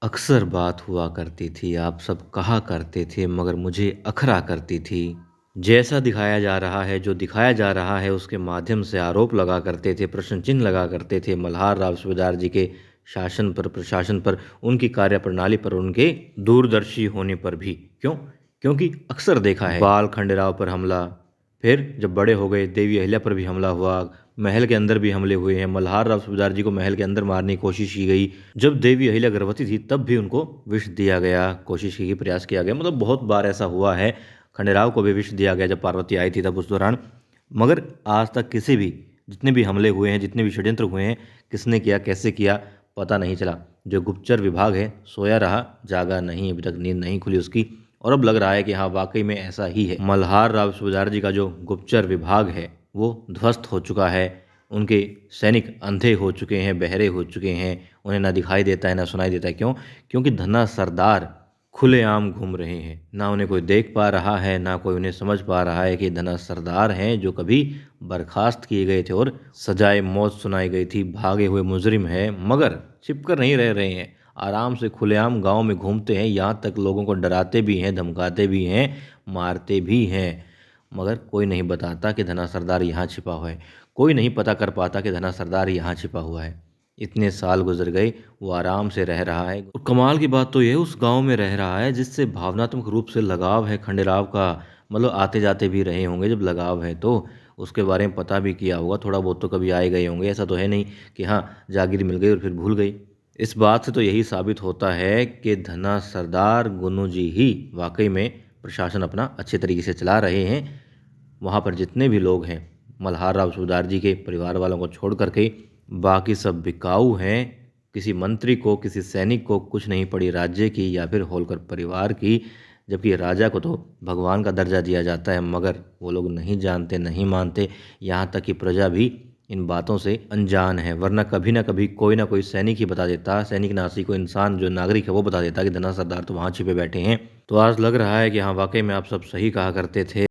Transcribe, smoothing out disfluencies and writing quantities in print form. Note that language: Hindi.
अक्सर बात हुआ करती थी, आप सब कहा करते थे मगर मुझे अखरा करती थी। जैसा दिखाया जा रहा है, जो दिखाया जा रहा है उसके माध्यम से आरोप लगा करते थे, प्रश्न चिन्ह लगा करते थे मल्हार राव सूबेदार जी के शासन पर, प्रशासन पर, उनकी कार्यप्रणाली पर, उनके दूरदर्शी होने पर भी। क्यों? क्योंकि अक्सर देखा है बाल खंडेराव पर हमला, फिर जब बड़े हो गए देवी अहिल्या पर भी हमला हुआ, महल के अंदर भी हमले हुए हैं। मल्हार राव सूबेदार जी को महल के अंदर मारने की कोशिश की गई। जब देवी अहिल्या गर्भवती थी तब भी उनको विष दिया गया, कोशिश की गई, प्रयास किया गया। मतलब बहुत बार ऐसा हुआ है। खंडेराव को भी विष दिया गया जब पार्वती आई थी तब उस दौरान। मगर आज तक किसी भी, जितने भी हमले हुए हैं, जितने भी षड्यंत्र हुए हैं, किसने किया, कैसे किया, पता नहीं चला। जो गुप्तचर विभाग है सोया रहा, जागा नहीं, अभी तक नींद नहीं खुली उसकी। और अब लग रहा है कि हाँ वाकई में ऐसा ही है। मल्हार राव सूबेदार जी का जो गुप्तचर विभाग है वो ध्वस्त हो चुका है। उनके सैनिक अंधे हो चुके हैं, बहरे हो चुके हैं, उन्हें ना दिखाई देता है ना सुनाई देता है। क्यों? क्योंकि धन्ना सरदार खुलेआम घूम रहे हैं। ना उन्हें कोई देख पा रहा है, ना कोई उन्हें समझ पा रहा है कि धन्ना सरदार हैं जो कभी बर्खास्त किए गए थे और सजाए मौत सुनाई गई थी, भागे हुए मुजरिम हैं, मगर छिपकर नहीं रह रहे हैं। आराम से खुलेआम गांव में घूमते हैं, यहाँ तक लोगों को डराते भी हैं, धमकाते भी हैं, मारते भी हैं। मगर कोई नहीं बताता कि धना सरदार यहाँ छिपा हुआ है। कोई नहीं पता कर पाता कि धना सरदार यहाँ छिपा हुआ है। इतने साल गुजर गए, वो आराम से रह रहा है। और कमाल की बात तो ये, उस गांव में रह रहा है जिससे भावनात्मक रूप से लगाव है खंडेराव का। मतलब आते जाते भी रहे होंगे, जब लगाव है तो उसके बारे में पता भी किया होगा, थोड़ा बहुत तो कभी आए गए होंगे। ऐसा तो है नहीं कि हाँ जागीर मिल गई और फिर भूल गई। इस बात से तो यही साबित होता है कि धना सरदार गुन्नू जी ही वाकई में प्रशासन अपना अच्छे तरीके से चला रहे हैं। वहाँ पर जितने भी लोग हैं मल्हार राव सूबेदार जी के परिवार वालों को छोड़ करके बाकी सब बिकाऊ हैं। किसी मंत्री को, किसी सैनिक को कुछ नहीं पड़ी राज्य की या फिर होलकर परिवार की। जबकि राजा को तो भगवान का दर्जा दिया जाता है, मगर वो लोग नहीं जानते, नहीं मानते। यहाँ तक कि प्रजा भी इन बातों से अनजान है। वरना कभी ना कोई सैनिक ही बता देता, सैनिक नासी कोई इंसान जो नागरिक है वो बता देता कि धना सरदार तो वहाँ छिपे बैठे हैं। तो आज लग रहा है कि हाँ वाकई में आप सब सही कहा करते थे।